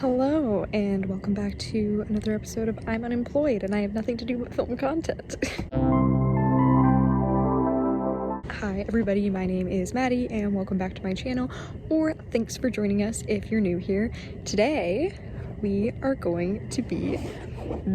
Hello, and welcome back to another episode of I'm Unemployed and I have nothing to do but film content. Hi everybody, my name is Maddie and welcome back to my channel, or thanks for joining us if you're new here. Today, we are going to be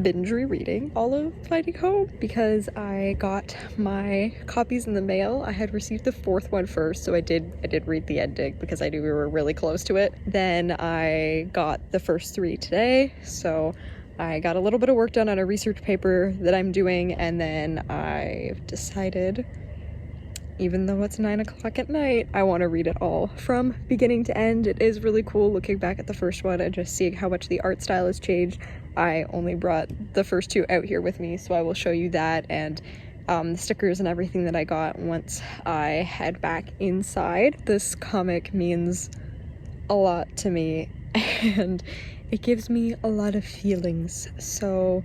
binge rereading all of Finding Home because I got my copies in the mail. I had received the fourth one first, so I did read the ending because I knew we were really close to it. Then I got the first three today, so I got a little bit of work done on a research paper that I'm doing, and then I've decided, even though it's 9 o'clock at night, I want to read it all from beginning to end. It is really cool looking back at the first one and just seeing how much the art style has changed. I only brought the first two out here with me, so I will show you that and the stickers and everything that I got once I head back inside. This comic means a lot to me and it gives me a lot of feelings, so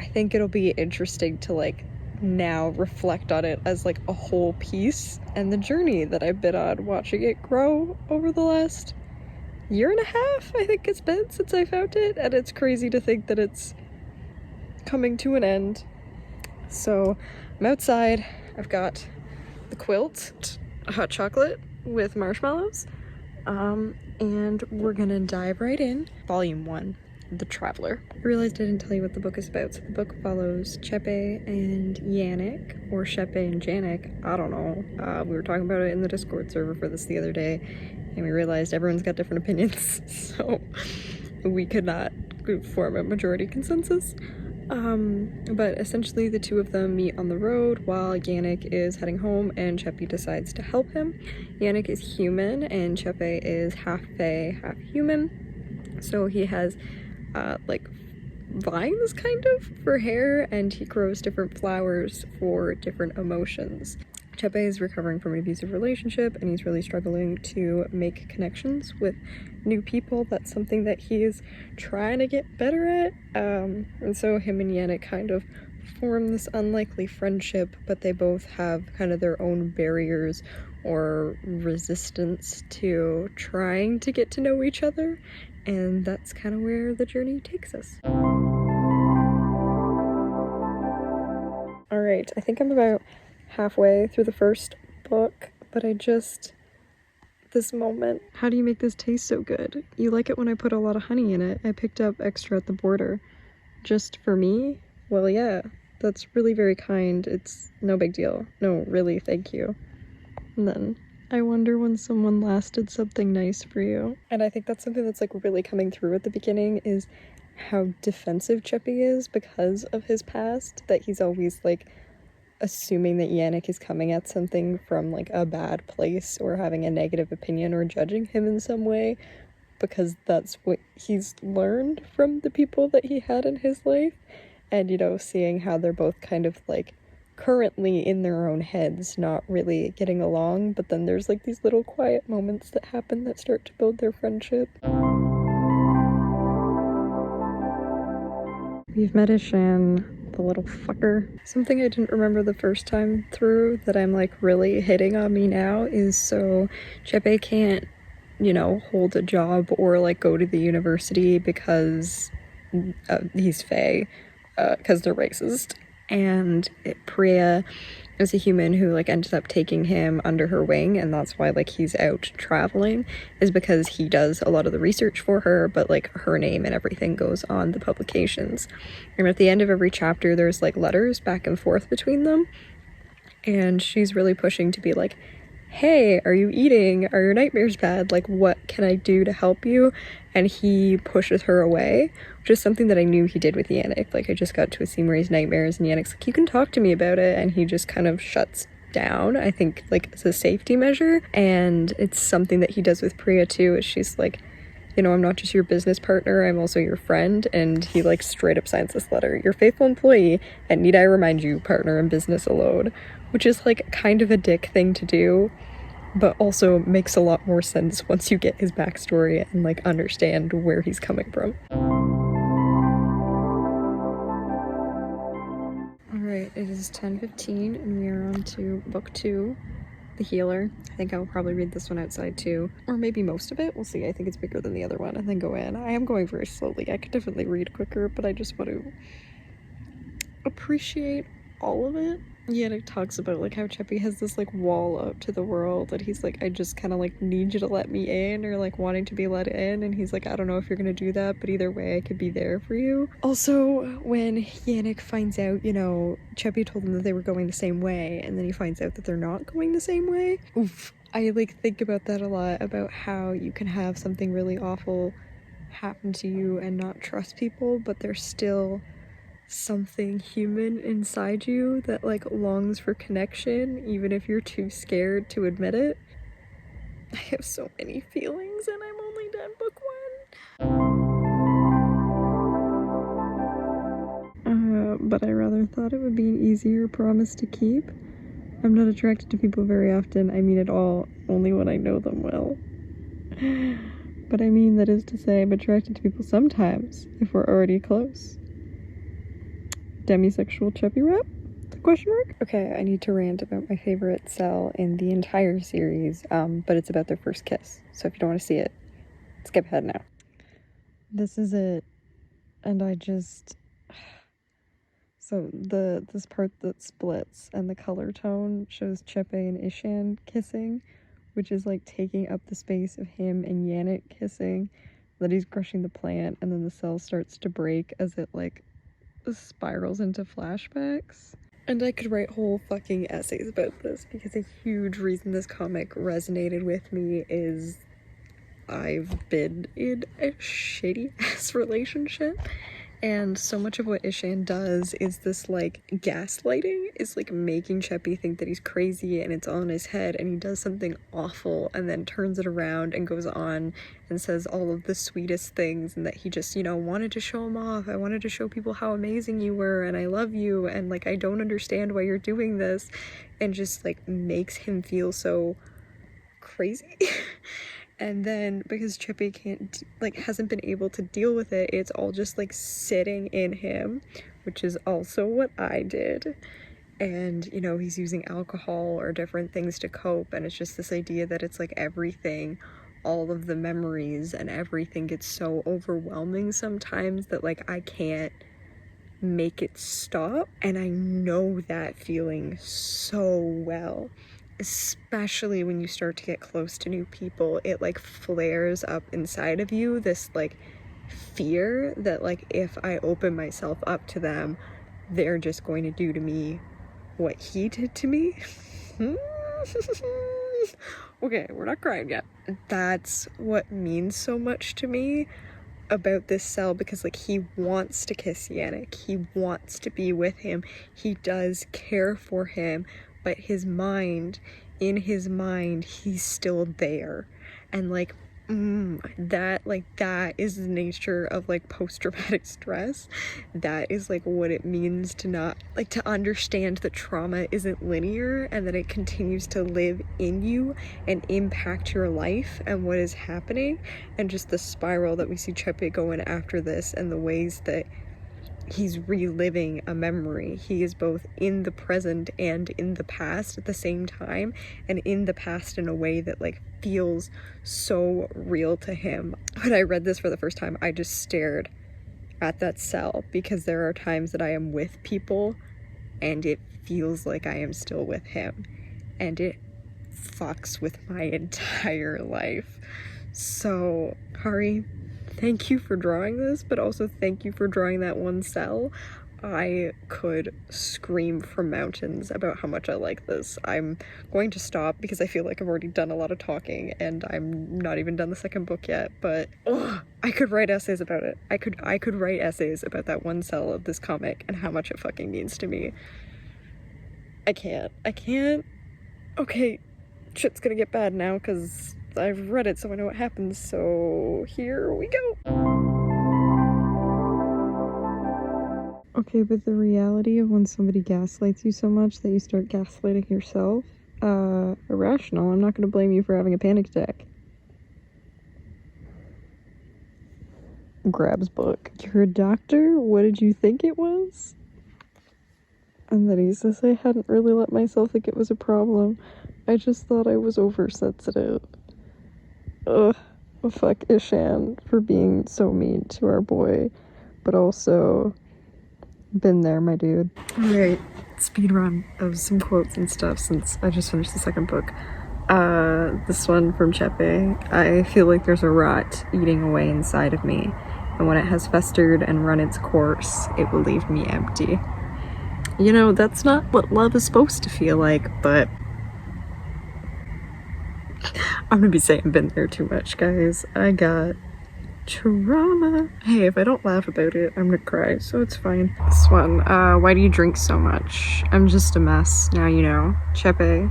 I think it'll be interesting to now reflect on it as a whole piece and the journey that I've been on watching it grow over the last year and a half, I think it's been, since I found it, and it's crazy to think that it's coming to an end. So I'm outside, I've got the quilt, hot chocolate with marshmallows, and we're gonna dive right in. Volume 1, The Traveler. I realized I didn't tell you what the book is about. So the book follows Chepe and Yannick, or Chepe and Janik, I don't know. We were talking about it in the Discord server for this the other day, and we realized everyone's got different opinions, so we could not form a majority consensus. But essentially the two of them meet on the road while Yannick is heading home and Chepe decides to help him. Yannick is human and Chepe is half fae, half human. So he has vines kind of for hair, and he grows different flowers for different emotions. Chepe is recovering from an abusive relationship and he's really struggling to make connections with new people. That's something that he is trying to get better at. And so him and Yannick kind of form this unlikely friendship, but they both have kind of their own barriers or resistance to trying to get to know each other. And that's kind of where the journey takes us. Alright, I think I'm about halfway through the first book, but this moment. How do you make this taste so good? You like it when I put a lot of honey in it. I picked up extra at the border. Just for me? Well, yeah, that's really very kind. It's no big deal. No, really, thank you. And then, I wonder when someone last did something nice for you. And I think that's something that's really coming through at the beginning, is how defensive Chepe is because of his past, that he's always assuming that Yannick is coming at something from a bad place or having a negative opinion or judging him in some way, because that's what he's learned from the people that he had in his life. And seeing how they're both kind of currently in their own heads, not really getting along, but then there's these little quiet moments that happen that start to build their friendship. We've met Ishan, the little fucker. Something I didn't remember the first time through that I'm really hitting on me now is, so Chepe can't, hold a job or go to the university because he's fae, because they're racist. And Priya is a human who ends up taking him under her wing, and that's why he's out traveling, is because he does a lot of the research for her, but her name and everything goes on the publications. And at the end of every chapter there's letters back and forth between them, and she's really pushing to be hey, are you eating? Are your nightmares bad? What can I do to help you? And he pushes her away, which is something that I knew he did with Yannick. I just got to a scene where he's nightmares and Yannick's you can talk to me about it, and he just kind of shuts down, I think as a safety measure. And it's something that he does with Priya too, is she's I'm not just your business partner, I'm also your friend. And he straight up signs this letter, your faithful employee, and need I remind you, partner in business alone, which is kind of a dick thing to do, but also makes a lot more sense once you get his backstory and understand where he's coming from. Alright, it is 10:15 and we are on to book 2. The Healer. I think I'll probably read this one outside too. Or maybe most of it. We'll see. I think it's bigger than the other one and then go in. I am going very slowly. I could definitely read quicker, but I just want to appreciate all of it. Yeah, and it talks about like how Cheppy has this like wall out to the world and he's like, I just kind of like need you to let me in, or like wanting to be let in, and he's like, I don't know if you're gonna do that, but either way I could be there for you. Also, when Yannick finds out, you know, Cheppy told him that they were going the same way, and then he finds out that they're not going the same way. Oof. I like think about that a lot, about how you can have something really awful happen to you and not trust people, but there's still something human inside you that like longs for connection, even if you're too scared to admit it. I have so many feelings and I'm only done book one. But I rather thought it would be an easier promise to keep. I'm not attracted to people very often. I mean it all, only when I know them well. But I mean, that is to say, I'm attracted to people sometimes, if we're already close. Demisexual Cheppy rep? Question mark? Okay, I need to rant about my favorite cell in the entire series, but it's about their first kiss. So if you don't want to see it, skip ahead now. This is it. And I just... So this part that splits and the color tone shows Cheppy and Ishan kissing, which is like taking up the space of him and Yannick kissing, that he's crushing the plant, and then the cell starts to break as it like spirals into flashbacks. And I could write whole fucking essays about this, because a huge reason this comic resonated with me is I've been in a shitty ass relationship, and so much of what Ishan does is this like gaslighting, is like making Cheppy think that he's crazy and it's all in his head, and he does something awful and then turns it around and goes on and says all of the sweetest things, and that he just, you know, wanted to show him off. I wanted to show people how amazing you were, and I love you, and like I don't understand why you're doing this, and just like makes him feel so crazy. And then because Cheppy hasn't been able to deal with it, it's all just like sitting in him, which is also what I did. And, you know, he's using alcohol or different things to cope, and it's just this idea that it's like everything, all of the memories and everything gets so overwhelming sometimes that like I can't make it stop. And I know that feeling so well. Especially when you start to get close to new people, it like flares up inside of you, this like fear that like if I open myself up to them, they're just going to do to me what he did to me. Okay, we're not crying yet. That's what means so much to me about this cell, because like he wants to kiss Yannick, he wants to be with him, he does care for him, but in his mind, he's still there. And like, that is the nature of like post-traumatic stress. That is like what it means to not, like, to understand that trauma isn't linear, and that it continues to live in you and impact your life and what is happening. And just the spiral that we see Cheppy going after this, and the ways that he's reliving a memory. He is both in the present and in the past at the same time, and in the past in a way that like feels so real to him. When I read this for the first time, I just stared at that cell, because there are times that I am with people and it feels like I am still with him, and it fucks with my entire life. So, Hari, thank you for drawing this, but also thank you for drawing that one cell. I could scream from mountains about how much I like this. I'm going to stop because I feel like I've already done a lot of talking and I'm not even done the second book yet, but I could write essays about it. I could write essays about that one cell of this comic and how much it fucking means to me. I can't. Okay, shit's gonna get bad now because I've read it, so I know what happens, so here we go. Okay, but the reality of when somebody gaslights you so much that you start gaslighting yourself, irrational. I'm not gonna blame you for having a panic attack. Grabs book. You're a doctor? What did you think it was? And then he says, I hadn't really let myself think it was a problem. I just thought I was oversensitive. Ugh. Fuck Ishan for being so mean to our boy, but also been there, my dude. Alright, speed run of some quotes and stuff since I just finished the second book. This one from Chepe. I feel like there's a rot eating away inside of me, and when it has festered and run its course, it will leave me empty. You know, that's not what love is supposed to feel like, but I'm gonna be saying been there too much, guys. I got trauma. Hey, if I don't laugh about it, I'm gonna cry, so it's fine. This one, why do you drink so much? I'm just a mess, now you know. Chepe,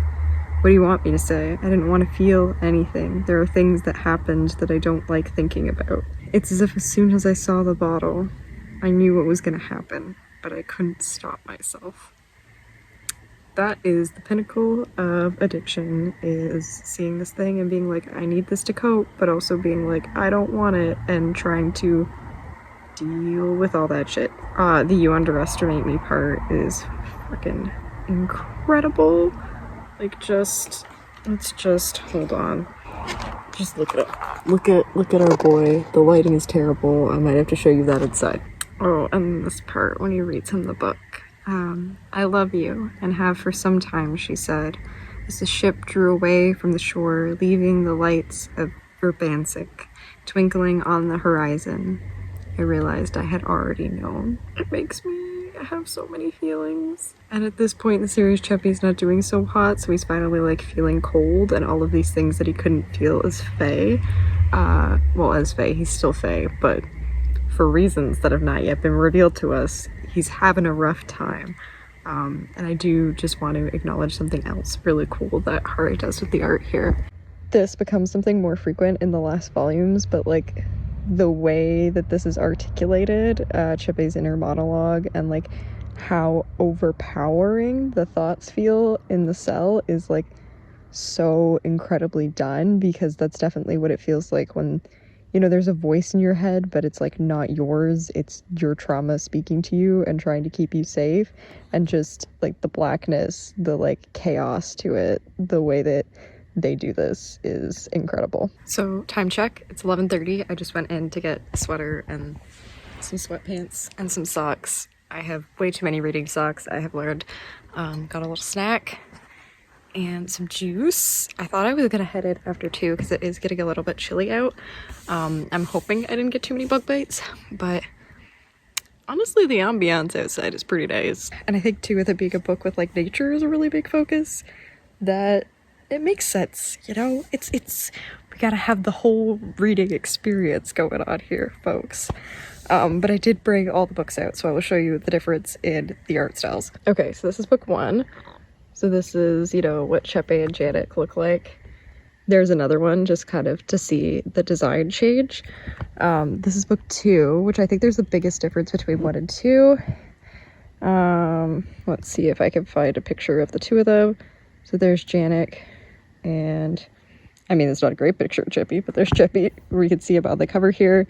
what do you want me to say? I didn't want to feel anything. There are things that happened that I don't like thinking about. It's as if as soon as I saw the bottle, I knew what was gonna happen, but I couldn't stop myself. That is the pinnacle of addiction, is seeing this thing and being like, I need this to cope, but also being like, I don't want it, and trying to deal with all that shit. The you underestimate me part is freaking incredible. Like, let's just, hold on. Just look it up. Look at our boy. The lighting is terrible. I might have to show you that inside. Oh, and this part when he reads him the book. I love you, and have for some time, she said, as the ship drew away from the shore, leaving the lights of Verbansik twinkling on the horizon. I realized I had already known. It makes me have so many feelings. And at this point in the series, Chepe's not doing so hot, so he's finally like feeling cold, and all of these things that he couldn't feel as Fae. Well, as Fae, he's still Fae, but for reasons that have not yet been revealed to us, he's having a rough time. And I do just want to acknowledge something else really cool that Hari does with the art here. This becomes something more frequent in the last volumes, but like the way that this is articulated, Chepe's inner monologue, and like how overpowering the thoughts feel in the cell is like so incredibly done, because that's definitely what it feels like when, you know, there's a voice in your head, but it's like not yours, it's your trauma speaking to you and trying to keep you safe, and just like the blackness, the like chaos to it, the way that they do this is incredible. So time check, it's 11:30. I just went in to get a sweater and some sweatpants and some socks. I have way too many reading socks, I have learned. Got a little snack and some juice. I thought I was gonna head in after 2 because it is getting a little bit chilly out. I'm hoping I didn't get too many bug bites, but honestly the ambiance outside is pretty nice. And I think too, with it being a book with like nature is a really big focus, that it makes sense, you know? It's we gotta have the whole reading experience going on here, folks. But I did bring all the books out, so I will show you the difference in the art styles. Okay, so this is book 1. So this is, you know, what Chepe and Janek look like. There's another one just kind of to see the design change. This is book 2, which I think there's the biggest difference between 1 and 2. Let's see if I can find a picture of the two of them. So there's Janek, and I mean, it's not a great picture of Chepe, but there's Chepe, where you can see him on the cover here.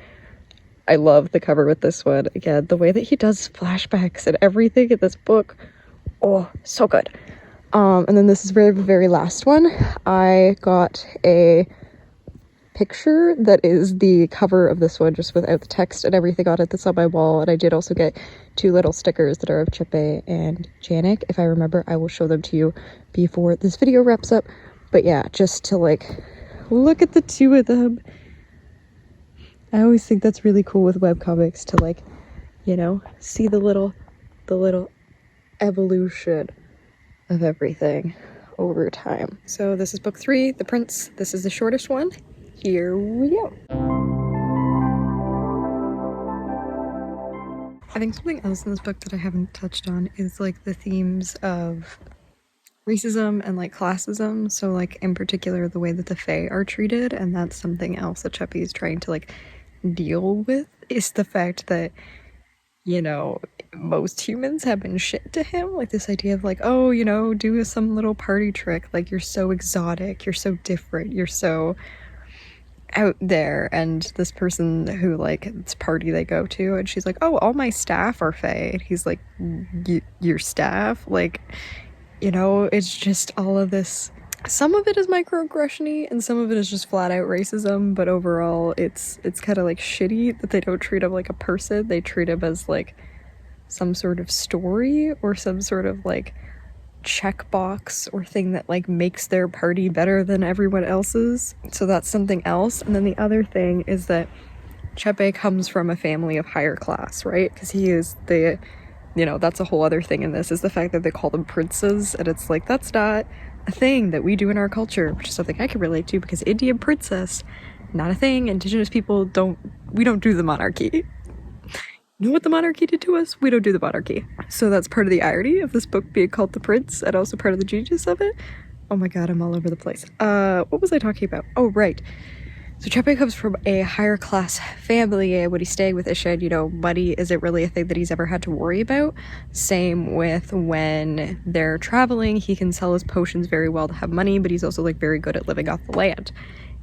I love the cover with this one. Again, the way that he does flashbacks and everything in this book, oh, so good. And then this is very, very last one. I got a picture that is the cover of this one, just without the text and everything on it, that's on my wall. And I did also get 2 little stickers that are of Chepe and Janek. If I remember, I will show them to you before this video wraps up. But yeah, just to like look at the 2 of them. I always think that's really cool with webcomics, to like, you know, see the little evolution of everything over time. So this is book 3, The Prince. This is the shortest one. Here we go. I think something else in this book that I haven't touched on is like the themes of racism and like classism. So like in particular the way that the Fae are treated, and that's something else that Chepe is trying to like deal with, is the fact that, you know, most humans have been shit to him. Like this idea of like, oh, you know, do some little party trick, like you're so exotic, you're so different, you're so out there. And this person who like, it's party they go to, and she's like, oh, all my staff are Fae, and he's like, your staff? Like, you know, it's just all of this some of it is microaggression-y and some of it is just flat out racism, but overall it's kind of like shitty that they don't treat him like a person. They treat him as like some sort of story or some sort of like checkbox or thing that like makes their party better than everyone else's. So that's something else. And then the other thing is that Chepe comes from a family of higher class, right? Because he is the, you know, that's a whole other thing in this, is the fact that they call them princes, and it's like, that's not a thing that we do in our culture, which is something I can relate to because Indian princess, not a thing. Indigenous people don't do the monarchy. You know what the monarchy did to us? We don't do the monarchy. So that's part of the irony of this book being called The Prince, and also part of the genius of it. Oh my god, I'm all over the place. What was I talking about? Oh, right. So Chepe comes from a higher class family, and when he's staying with Ishid, you know, money isn't really a thing that he's ever had to worry about. Same with when they're traveling, he can sell his potions very well to have money, but he's also like very good at living off the land.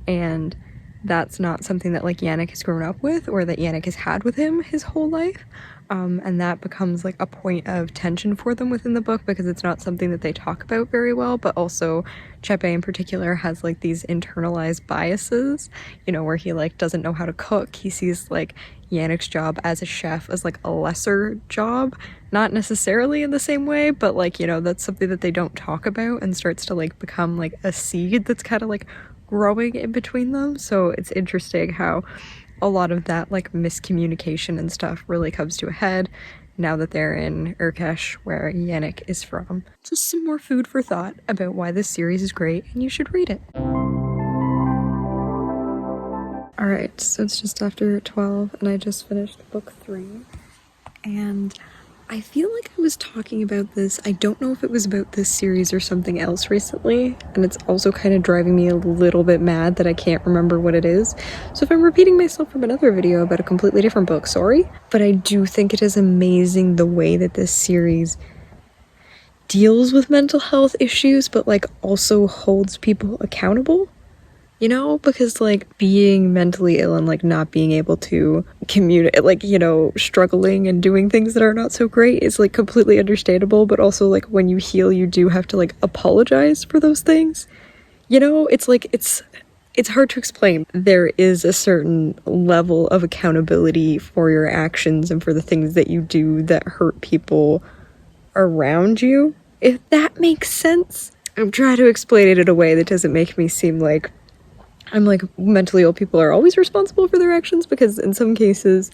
And that's not something that like Yannick has grown up with or that Yannick has had with him his whole life. And that becomes like a point of tension for them within the book because it's not something that they talk about very well, but also Chepe in particular has like these internalized biases, you know, where he like doesn't know how to cook. He sees like Yannick's job as a chef as like a lesser job, not necessarily in the same way, but like, you know, that's something that they don't talk about and starts to like become like a seed that's kind of like growing in between them. So it's interesting how a lot of that like miscommunication and stuff really comes to a head now that they're in Urkesh, where Yannick is from. Just some more food for thought about why this series is great and you should read it. Alright, so it's just after 12 and I just finished book 3, and I feel like I was talking about this, I don't know if it was about this series or something else recently, and it's also kind of driving me a little bit mad that I can't remember what it is. So if I'm repeating myself from another video about a completely different book, sorry. But I do think it is amazing the way that this series deals with mental health issues, but like also holds people accountable. You know, because like being mentally ill and like not being able to communicate, like, you know, struggling and doing things that are not so great is like completely understandable, but also like when you heal you do have to like apologize for those things. You know, it's like it's hard to explain. There is a certain level of accountability for your actions and for the things that you do that hurt people around you, if that makes sense. I'm trying to explain it in a way that doesn't make me seem like I'm like mentally ill people are always responsible for their actions, because in some cases,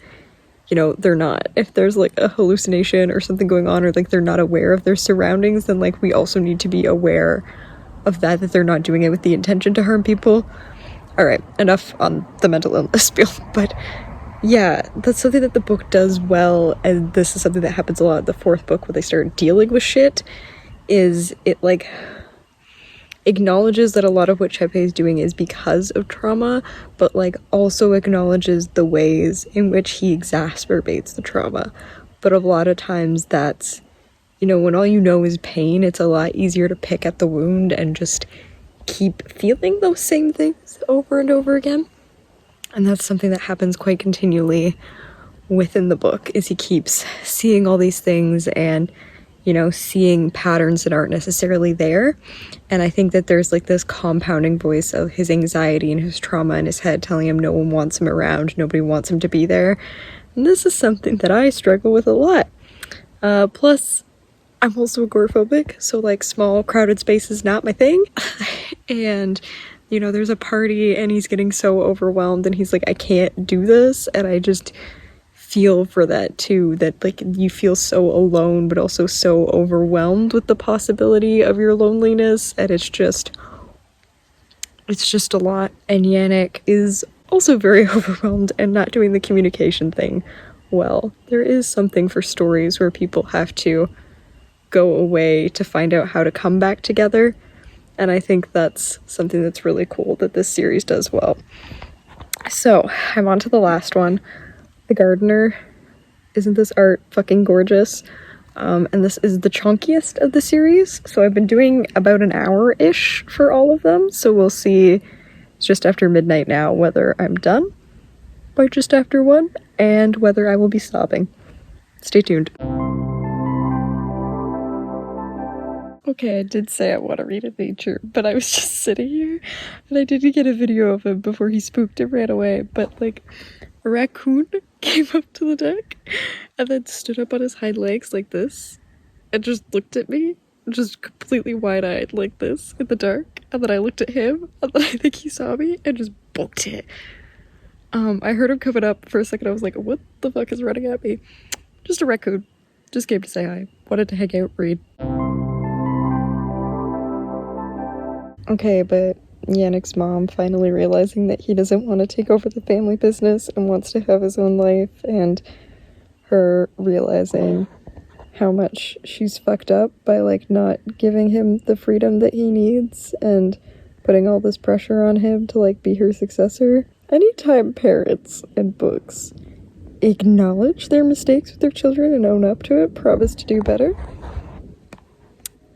you know, they're not. If there's like a hallucination or something going on, or like they're not aware of their surroundings, then like we also need to be aware of that they're not doing it with the intention to harm people. Alright, enough on the mental illness spiel, but yeah, that's something that the book does well, and this is something that happens a lot in the 4th book when they start dealing with shit, is it like acknowledges that a lot of what Chepe is doing is because of trauma, but like also acknowledges the ways in which he exacerbates the trauma. But a lot of times that's, you know, when all you know is pain, it's a lot easier to pick at the wound and just keep feeling those same things over and over again. And that's something that happens quite continually within the book, is he keeps seeing all these things and, you know, seeing patterns that aren't necessarily there. And I think that there's like this compounding voice of his anxiety and his trauma in his head telling him no one wants him around, nobody wants him to be there. And this is something that I struggle with a lot. Plus, I'm also agoraphobic, so like small crowded space is not my thing. And, you know, there's a party and he's getting so overwhelmed and he's like, I can't do this. And I just feel for that too, that like you feel so alone but also so overwhelmed with the possibility of your loneliness, and it's just a lot. And Yannick is also very overwhelmed and not doing the communication thing well. There is something for stories where people have to go away to find out how to come back together, and I think that's something that's really cool that this series does well. So I'm on to the last one, The Gardener. Isn't this art fucking gorgeous? And this is the chunkiest of the series, so I've been doing about an hour-ish for all of them, so we'll see. It's just after midnight now whether I'm done by just after 1 and whether I will be sobbing. Stay tuned. Okay, I did say I want to read in nature, but I was just sitting here and I didn't get a video of him before he spooked and ran away, but like a raccoon came up to the deck and then stood up on his hind legs like this and just looked at me, just completely wide-eyed like this in the dark, and then I looked at him and then I think he saw me and just booked it. I heard him coming up for a second. I was like, what the fuck is running at me? Just a raccoon. Just came to say hi. Wanted to hang out, read. Okay, but Yannick's mom finally realizing that he doesn't want to take over the family business and wants to have his own life, and her realizing how much she's fucked up by like not giving him the freedom that he needs and putting all this pressure on him to like be her successor. Anytime parents and books acknowledge their mistakes with their children and own up to it, promise to do better,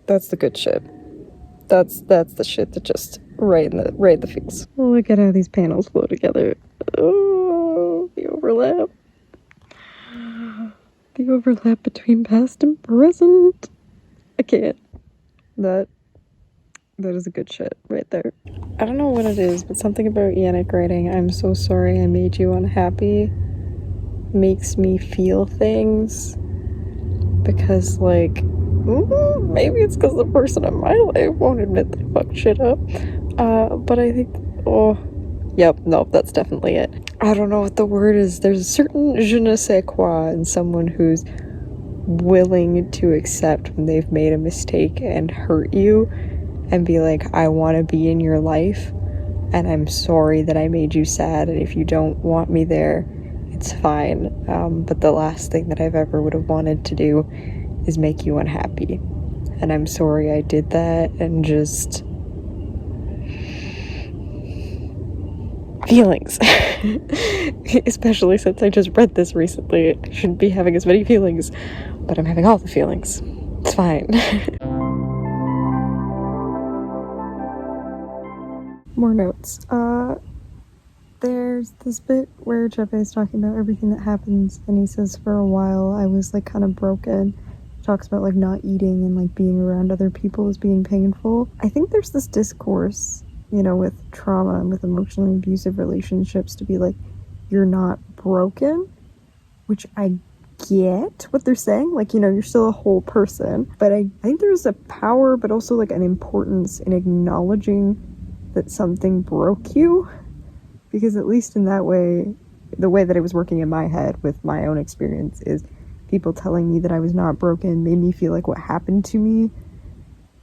that's the good shit. That's the shit that just right in the feels. Look at how these panels flow together. Oh, the overlap. The overlap between past and present. I can't. That is a good shit right there. I don't know what it is, but something about Yannick writing, "I'm so sorry I made you unhappy," makes me feel things. Because, like, maybe it's because the person in my life won't admit they fucked shit up. But I think, that's definitely it. I don't know what the word is. There's a certain je ne sais quoi in someone who's willing to accept when they've made a mistake and hurt you and be like, I want to be in your life and I'm sorry that I made you sad, and if you don't want me there, it's fine. But the last thing that I've ever would have wanted to do is make you unhappy. And I'm sorry I did that, and just feelings. Especially since I just read this recently. I shouldn't be having as many feelings, but I'm having all the feelings. It's fine. More notes. There's this bit where Chepe is talking about everything that happens, and he says for a while I was like kind of broken. He talks about like not eating and like being around other people as being painful. I think there's this discourse, you know, with trauma and with emotionally abusive relationships to be like, you're not broken, which I get what they're saying, like, you know, you're still a whole person, but I think there's a power but also like an importance in acknowledging that something broke you. Because at least in that way, the way that it was working in my head with my own experience is people telling me that I was not broken made me feel like what happened to me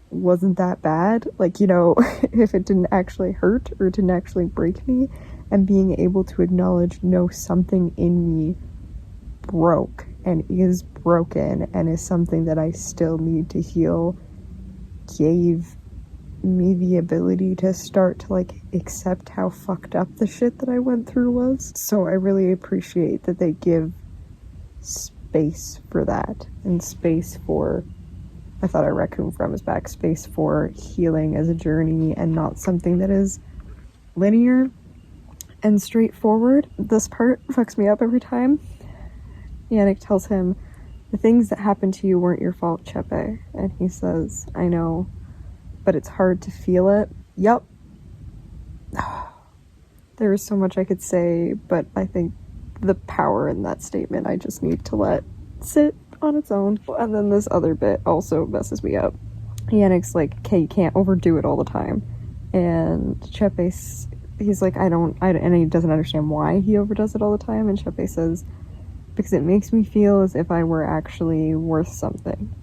wasn't that bad. Like, you know, if it didn't actually hurt or didn't actually break me, and being able to acknowledge, no, something in me broke and is broken and is something that I still need to heal, gave me the ability to start to like accept how fucked up the shit that I went through was. So I really appreciate that they give space for that, and space for, I thought our raccoon friend was back, space for healing as a journey and not something that is linear and straightforward. This part fucks me up every time. Yannick tells him, the things that happened to you weren't your fault, Chepe. And he says, I know, but it's hard to feel it. Yup. There is so much I could say, but I think the power in that statement I just need to let sit on its own. And then this other bit also messes me up. Yannick's like, okay, you can't overdo it all the time. And Chepe, he's like, and he doesn't understand why he overdoes it all the time. And Chepe says, because it makes me feel as if I were actually worth something.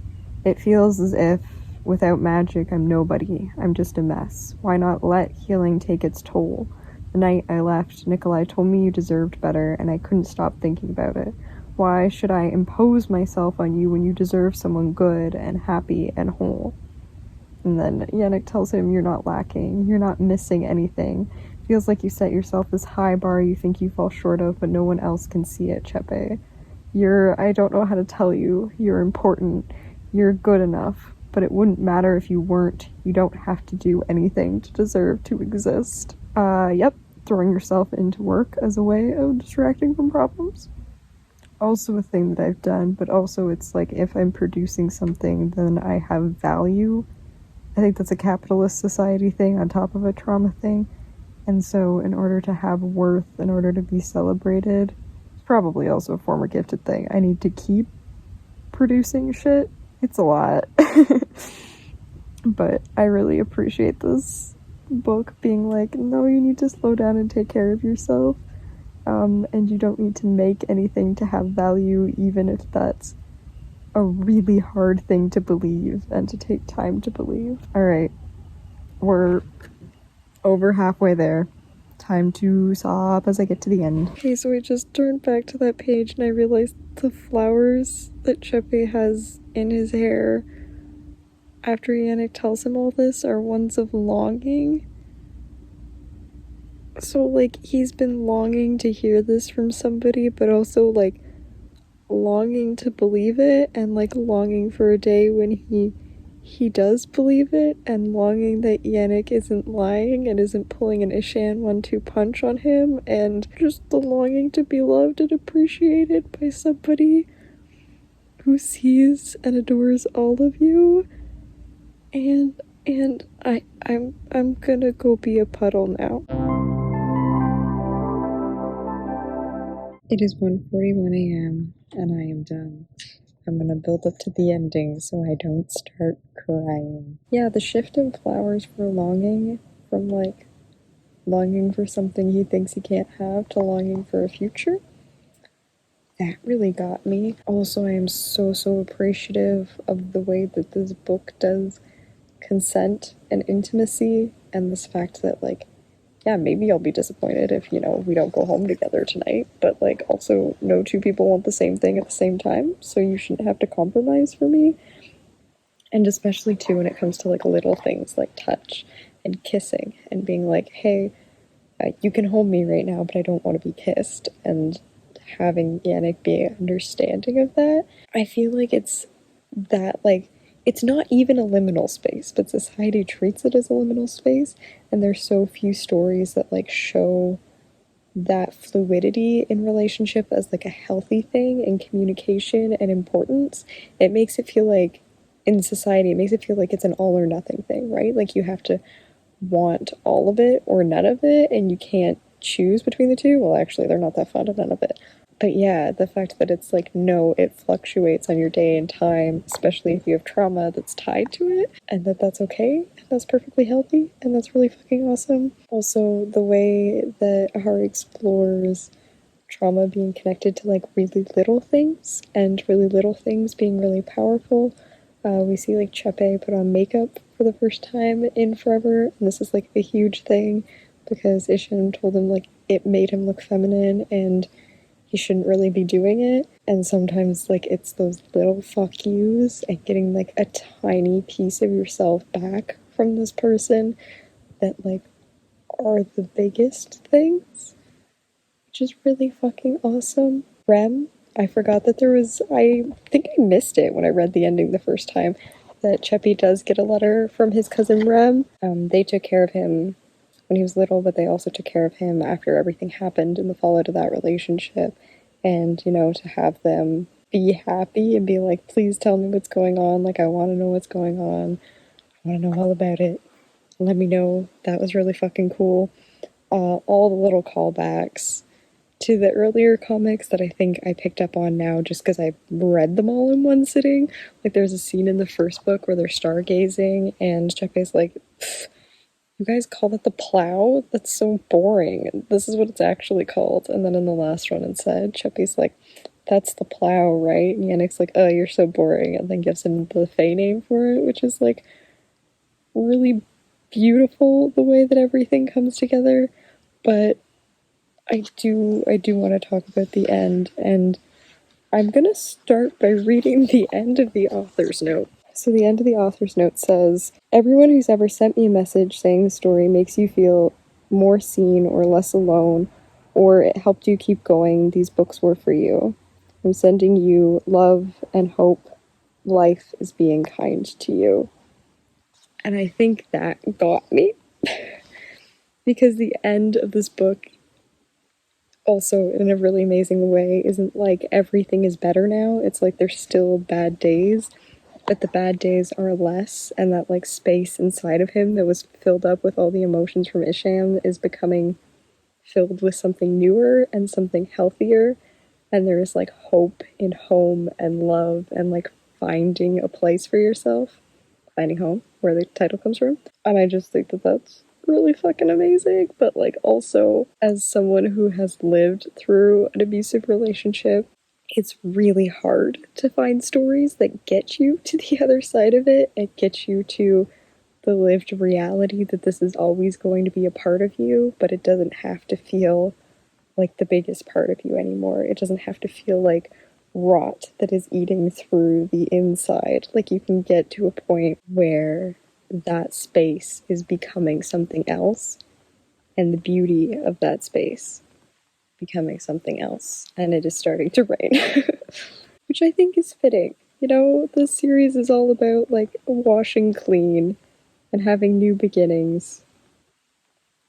It feels as if without magic, I'm nobody. I'm just a mess. Why not let healing take its toll? The night I left, Nikolai told me you deserved better, and I couldn't stop thinking about it. Why should I impose myself on you when you deserve someone good and happy and whole? And then Yannick tells him, you're not lacking. You're not missing anything. Feels like you set yourself this high bar you think you fall short of, but no one else can see it, Chepe. I don't know how to tell you. You're important. You're good enough. But it wouldn't matter if you weren't. You don't have to do anything to deserve to exist. Yep, throwing yourself into work as a way of distracting from problems. also a thing that I've done, but also it's like if I'm producing something, then I have value. I think that's a capitalist society thing on top of a trauma thing. And so, in order to have worth, in order to be celebrated, it's probably also a former gifted thing. I need to keep producing shit. It's a lot. But I really appreciate this book being like, no, you need to slow down and take care of yourself. And you don't need to make anything to have value, even if that's a really hard thing to believe and to take time to believe. Alright, we're over halfway there. Time to sob as I get to the end. Okay, so I just turned back to that page and I realized the flowers that Chepe has in his hair after Yannick tells him all this are ones of longing. So, like, he's been longing to hear this from somebody, but also, like, longing to believe it, and, like, longing for a day when he does believe it, and longing that Yannick isn't lying and isn't pulling an Ishan 1-2 punch on him, and just the longing to be loved and appreciated by somebody who sees and adores all of you. And I'm gonna go be a puddle now. It is 1:41 a.m. and I am done. I'm gonna build up to the ending so I don't start crying. Yeah, the shift in flowers for longing, from like longing for something he thinks he can't have to longing for a future, that really got me. Also, I am so appreciative of the way that this book does consent and intimacy, and this fact that, like, yeah, maybe I'll be disappointed if, you know, we don't go home together tonight, but, like, also no two people want the same thing at the same time, so you shouldn't have to compromise for me. And especially, too, when it comes to, like, little things like touch and kissing and being like, hey, you can hold me right now, but I don't want to be kissed, and having Yannick be understanding of that. I feel like it's that, like, it's not even a liminal space, but society treats it as a liminal space, and there's so few stories that, like, show that fluidity in relationship as, like, a healthy thing in communication and importance. It makes it feel like, in society, it makes it feel like it's an all or nothing thing, right? Like, you have to want all of it or none of it, and you can't choose between the two. Well, actually, they're not that fond of none of it. But yeah, the fact that it's like, no, it fluctuates on your day and time, especially if you have trauma that's tied to it, and that's okay, and that's perfectly healthy, and that's really fucking awesome. Also, the way that Hari explores trauma being connected to, like, really little things, and really little things being really powerful. We see, like, Chepe put on makeup for the first time in forever, and this is, like, a huge thing because Ishan told him, like, it made him look feminine and he shouldn't really be doing it. And sometimes, like, it's those little fuck yous and getting, like, a tiny piece of yourself back from this person that, like, are the biggest things, which is really fucking awesome. Rem, I forgot that there was, I think I missed it when I read the ending the first time, that Chepe does get a letter from his cousin Rem. They took care of him when he was little, but they also took care of him after everything happened in the fallout of that relationship. And, you know, to have them be happy and be like, please tell me what's going on. Like, I want to know what's going on. I want to know all about it. Let me know. That was really fucking cool. All the little callbacks to the earlier comics that I think I picked up on now just because I read them all in one sitting. Like, there's a scene in the first book where they're stargazing, and Chepe's like, you guys call that the plow? That's so boring. This is what it's actually called. And then in the last one it said, Chepe's like, that's the plow, right? And Yannick's like, oh, you're so boring. And then gives him the Fae name for it, which is, like, really beautiful the way that everything comes together. But I do want to talk about the end, and I'm gonna start by reading the end of the author's note. So the end of the author's note says, everyone who's ever sent me a message saying the story makes you feel more seen or less alone, or it helped you keep going, these books were for you. I'm sending you love and hope. Life is being kind to you. And I think that got me. Because the end of this book also in a really amazing way isn't like everything is better now. It's like there's still bad days, but the bad days are less, and that like space inside of him that was filled up with all the emotions from Isham is becoming filled with something newer and something healthier. And there's like hope in home and love and like finding a place for yourself, finding home, where the title comes from. And I just think that that's really fucking amazing. But like also, as someone who has lived through an abusive relationship, it's really hard to find stories that get you to the other side of it and get you to the lived reality that this is always going to be a part of you, but it doesn't have to feel like the biggest part of you anymore. It doesn't have to feel like rot that is eating through the inside. Like you can get to a point where that space is becoming something else, and the beauty of that space becoming something else, and it is starting to rain. Which I think is fitting. You know, this series is all about like washing clean and having new beginnings.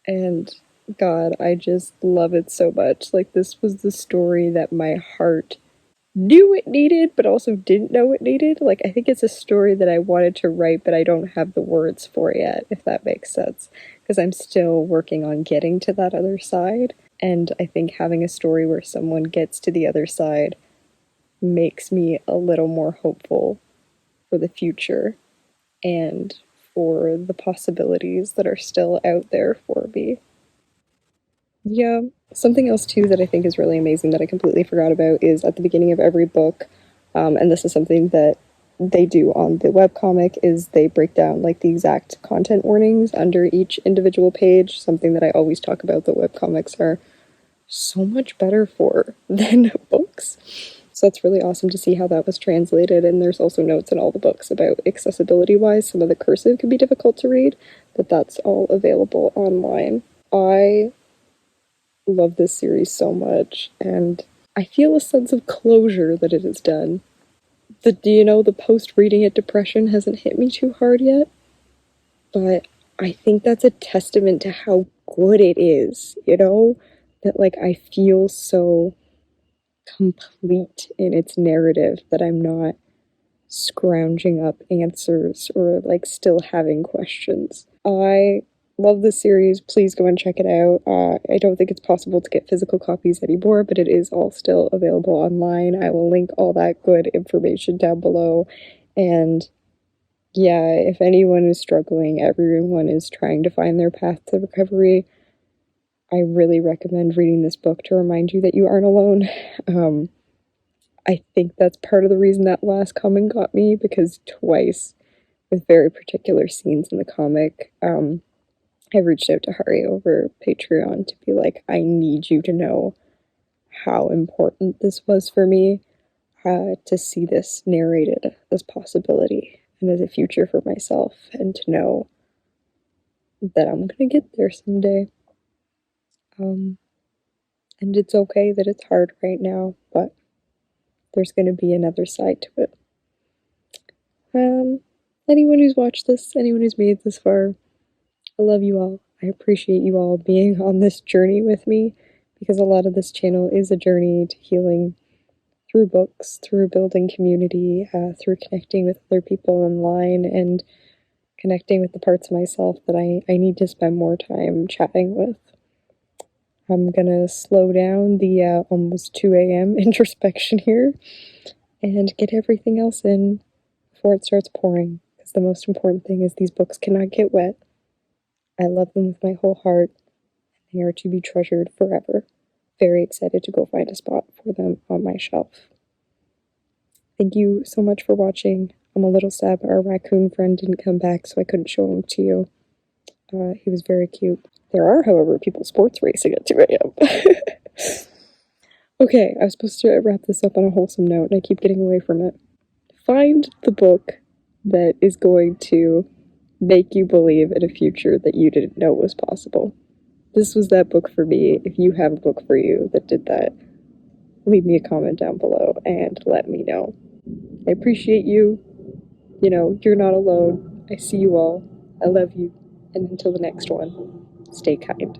And God, I just love it so much. Like, this was the story that my heart knew it needed, but also didn't know it needed. Like, I think it's a story that I wanted to write, but I don't have the words for yet, if that makes sense. Because I'm still working on getting to that other side. And I think having a story where someone gets to the other side makes me a little more hopeful for the future and for the possibilities that are still out there for me. Yeah, something else too that I think is really amazing that I completely forgot about is at the beginning of every book, and this is something that they do on the webcomic, is they break down like the exact content warnings under each individual page, something that I always talk about that webcomics are so much better for than books. So that's really awesome to see how that was translated, and there's also notes in all the books about accessibility-wise. Some of the cursive can be difficult to read, but that's all available online. I love this series so much, and I feel a sense of closure that it has done. The post-reading it depression hasn't hit me too hard yet, but I think that's a testament to how good it is, that like I feel so complete in its narrative that I'm not scrounging up answers or like still having questions. I love this series. Please go and check it out. I don't think it's possible to get physical copies anymore, but it is all still available online. I will link all that good information down below. And yeah, if anyone is struggling, everyone is trying to find their path to recovery, I really recommend reading this book to remind you that you aren't alone. I think that's part of the reason that Last Common got me, because twice, with very particular scenes in the comic, I reached out to Hari over Patreon to be like, I need you to know how important this was for me, to see this narrated as possibility and as a future for myself, and to know that I'm gonna get there someday. And it's okay that it's hard right now, but there's gonna be another side to it. Anyone who's watched this, anyone who's made it this far, I love you all. I appreciate you all being on this journey with me, because a lot of this channel is a journey to healing through books, through building community, through connecting with other people online, and connecting with the parts of myself that I need to spend more time chatting with. I'm gonna slow down the almost 2 a.m. introspection here and get everything else in before it starts pouring, because the most important thing is these books cannot get wet. I love them with my whole heart, and they are to be treasured forever. Very excited to go find a spot for them on my shelf. Thank you so much for watching. I'm a little sad our raccoon friend didn't come back, so I couldn't show him to you. He was very cute. There are, however, people sports racing at 2 a.m. Okay, I was supposed to wrap this up on a wholesome note, and I keep getting away from it. Find the book that is going to make you believe in a future that you didn't know was possible. This was that book for me. If you have a book for you that did that, leave me a comment down below and let me know. I appreciate you. You're not alone. I see you all. I love you. And until the next one, stay kind.